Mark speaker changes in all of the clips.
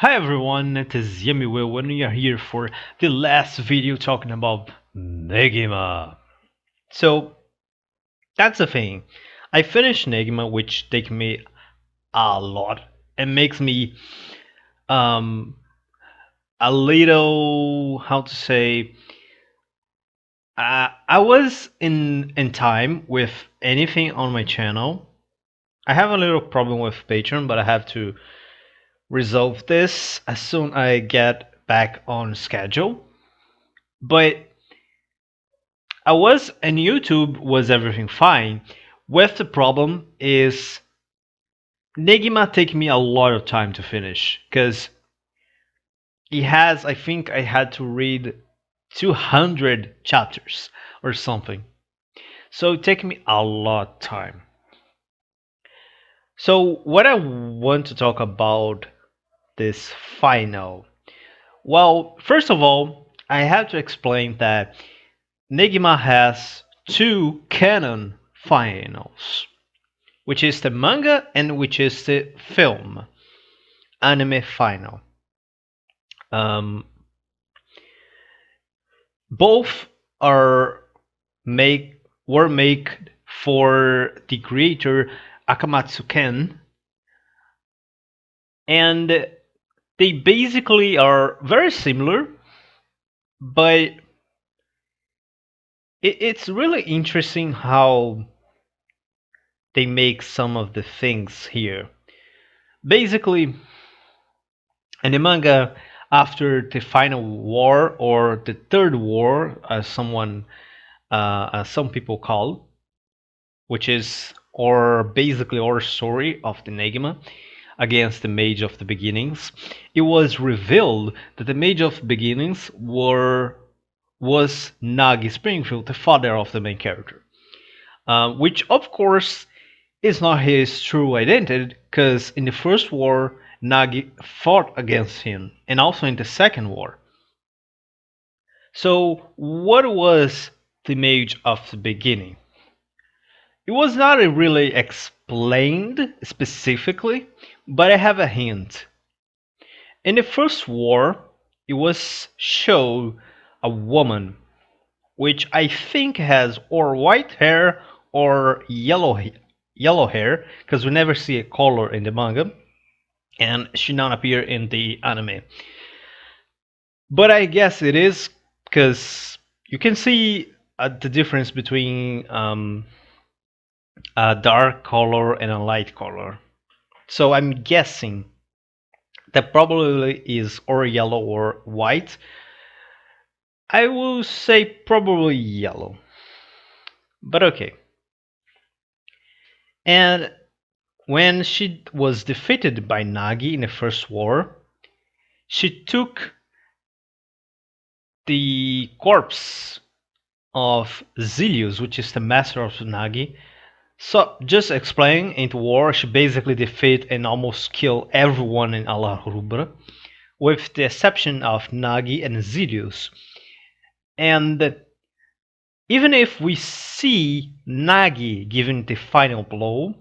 Speaker 1: Hi everyone, it is YamiWill and we are here for the last video talking about Negima. So that's the thing. I finished Negima, which takes me a lot and makes me um a little, how to say, I was in time with anything on my channel. I have a little problem with Patreon, but I have to resolve this as soon I get back on schedule. But I was and YouTube was everything fine. With the problem is Negima take me a lot of time to finish because he has, I think I had to read 200 chapters or something. So it take me a lot of time. So what I want to talk about this final. Well, first of all, I have to explain that Negima has two canon finals, which is the manga and which is the film anime final. Um, both are make were made for the creator Akamatsu Ken, and they basically are very similar, but it's really interesting how they make some of the things here. Basically, in the manga, after the final war or the third war, as some people call, which is or basically our story of the Negima against the Mage of the Beginnings, it was revealed that the Mage of Beginnings was Nagi Springfield, the father of the main character, which of course is not his true identity, because in the first war Nagi fought against him, and also in the second war. So, what was the Mage of the Beginning? It was not really explained specifically, but I have a hint. In the first war, it was shown a woman, which I think has or white hair or yellow hair, because we never see a color in the manga, and she not appear in the anime. But I guess it is because you can see the difference between a dark color and a light color. So I'm guessing that probably is or yellow or white. I will say probably yellow. But okay. And when she was defeated by Nagi in the first war, she took the corpse of Zilius, which is the master of Nagi. So, just explaining, in the war, she basically defeated and almost killed everyone in Alhambra, with the exception of Nagi and Zilius. And even if we see Nagi giving the final blow,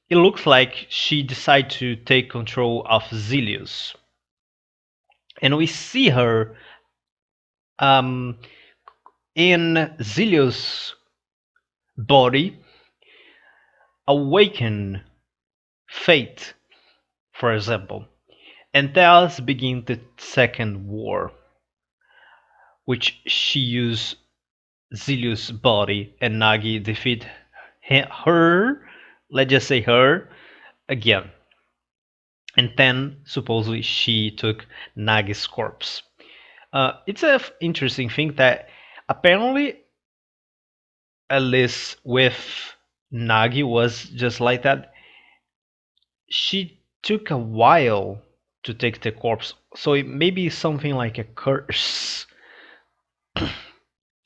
Speaker 1: it looks like she decided to take control of Zilius. And we see her um, in Zilius' body awaken fate, for example. And thus begin the second war, which she used Zilius' body and Nagi defeat her, let's just say her, again. And then supposedly she took Nagi's corpse. It's an interesting thing that apparently, at least with Nagi, was just like that. She took a while to take the corpse, so it may be something like a curse.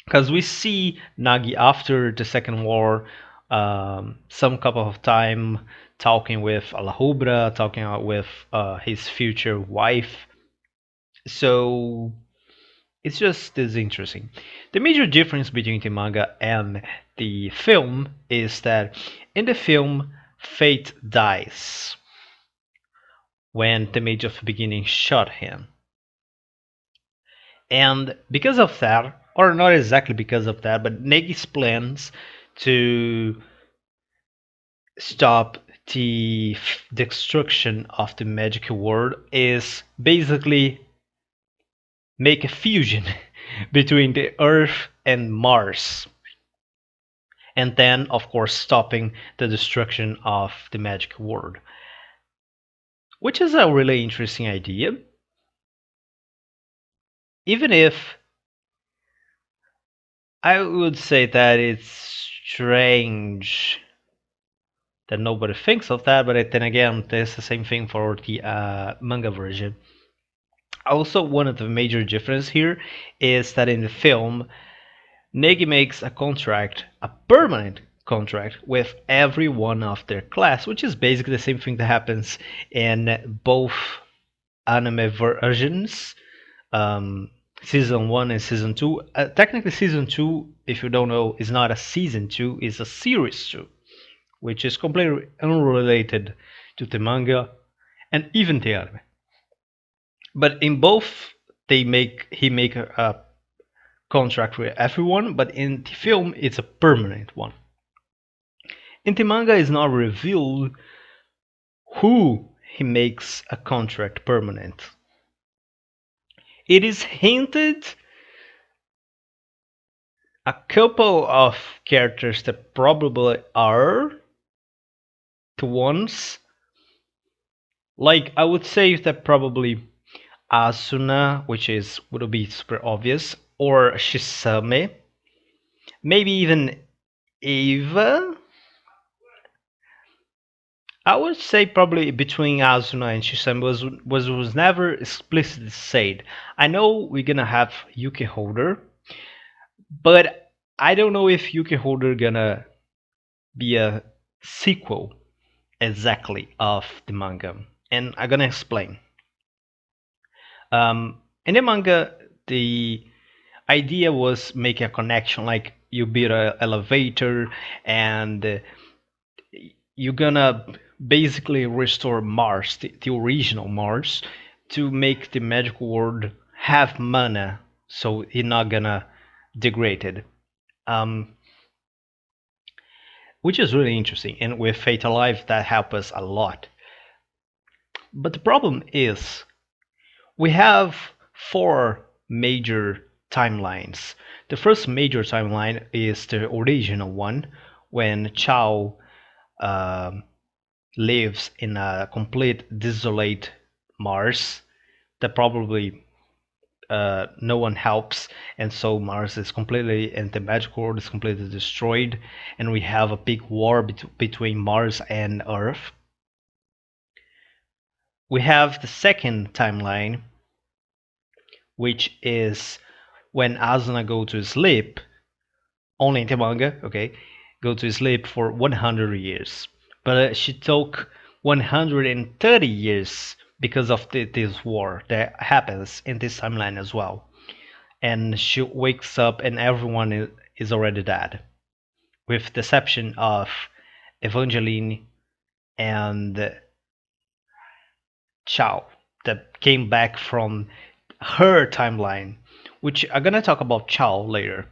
Speaker 1: Because we see Nagi after the second war, some couple of time talking with Alahubra, talking with his future wife. So it's just this interesting. The major difference between the manga and the film is that in the film, Fate dies. when the Mage of Beginning shot him. And because of that, or not exactly because of that, but Negi's plans to stop the destruction of the magical world is basically make a fusion between the Earth and Mars. And then, of course, stopping the destruction of the magical world. Which is a really interesting idea. Even if I would say that it's strange that nobody thinks of that, but then again, there's the same thing for the manga version. Also, one of the major differences here is that in the film, Negi makes a contract, a permanent contract, with every one of their class, which is basically the same thing that happens in both anime versions, um, season 1 and season 2. Technically, season 2, if you don't know, is not a season 2, it's a series 2, which is completely unrelated to the manga and even the anime. But in both, he make a contract with everyone, but in the film, it's a permanent one. In the manga, it's not revealed who he makes a contract permanent. It is hinted a couple of characters that probably are the ones. Like I would say that probably Asuna, which is would be super obvious, or Shisame, maybe even Eva. I would say probably between Asuna and Shisame was never explicitly said. I know we're gonna have Yuki Holder, but I don't know if Yuki Holder gonna be a sequel exactly of the manga, and I'm gonna explain. In the manga, the idea was make a connection, like you build an elevator, and you're gonna basically restore Mars, the original Mars, to make the magical world have mana, so it's not gonna degrade it. Um, which is really interesting, and with Fate Alive, that helps us a lot. But the problem is, we have four major timelines. The first major timeline is the original one, when Chao um lives in a complete desolate Mars that probably no one helps, and so Mars is completely, and the magical world is completely destroyed, and we have a big war between Mars and Earth. We have the second timeline, which is when Asuna go to sleep, only in the manga, okay, go to sleep for 100 years. But she took 130 years because of this war that happens in this timeline as well. And she wakes up and everyone is already dead, with the exception of Evangeline and Chao that came back from her timeline, which I'm gonna talk about Chao later.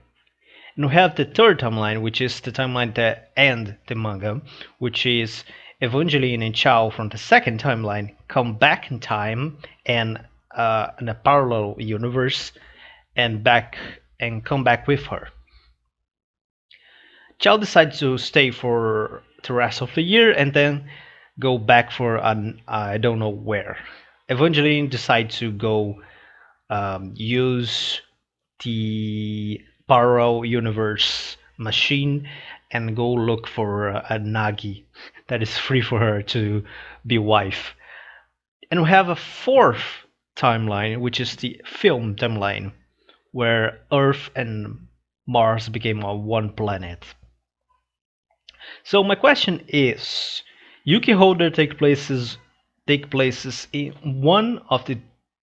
Speaker 1: And we have the third timeline, which is the timeline that ends the manga, which is Evangeline and Chao from the second timeline come back in time and in a parallel universe and back and come back with her. Chao decides to stay for the rest of the year and then go back for an I don't know where. Evangeline decides to go use the parallel universe machine and go look for a Nagi that is free for her to be wife. And we have a fourth timeline, which is the film timeline, where Earth and Mars became a one planet. So my question is, Yuki Holder take places in one of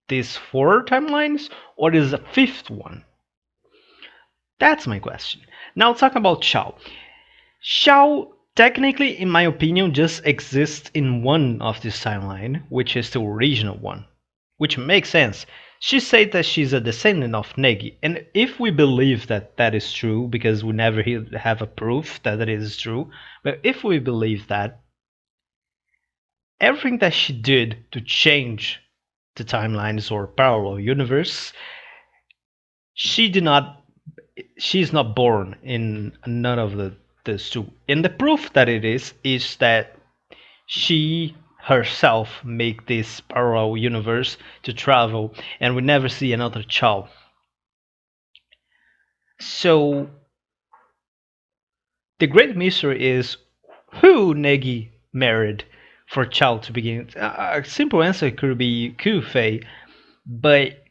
Speaker 1: these four timelines, or is a fifth one? That's my question. Now talking about Shao. Shao technically, in my opinion, just exists in one of this timeline, which is the original one, which makes sense. She said that she's a descendant of Negi, and if we believe that that is true, because we never have a proof that it is true, but if we believe that, everything that she did to change the timelines or parallel universe, she did not. She's not born in none of those two. And the proof that it is that she herself make this parallel universe to travel, and we never see another child. So the great mystery is who Negi married for a child to begin. A simple answer could be Kufei, but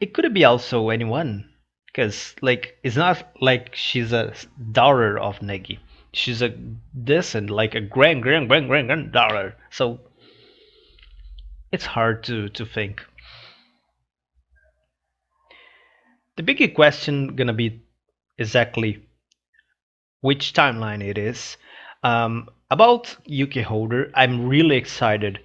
Speaker 1: it could be also anyone, because like it's not like she's a daughter of Negi. She's a descendant, like a granddaughter. So it's hard to think. The bigger question gonna be exactly which timeline it is. About Yuki Holder, I'm really excited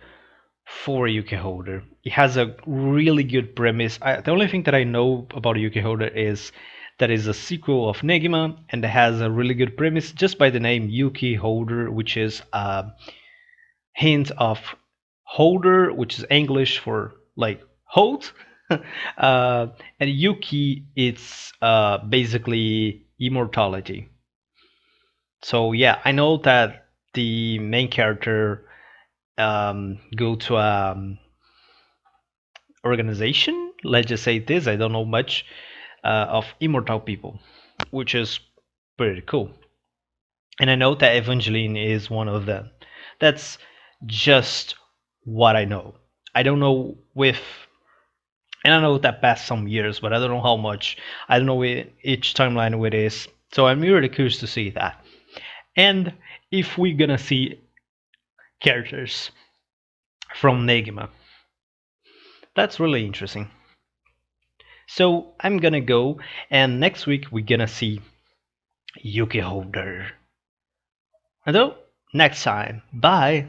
Speaker 1: for Yuki Holder. It has a really good premise. The only thing that I know about Yuki Holder is that is a sequel of Negima, and it has a really good premise just by the name Yuki Holder, which is a hint of holder, which is English for like hold. And Yuki, it's basically immortality. So yeah, I know that the main character go to a organization. Let's just say this. I don't know much of immortal people, which is pretty cool. And I know that Evangeline is one of them. That's just what I know. I don't know with, and I know that passed some years, but I don't know how much. I don't know each timeline it is. So I'm really curious to see that. And if we're gonna see characters from Negima, that's really interesting. So I'm gonna go, and next week we're gonna see Yuki Holder. Until next time, bye.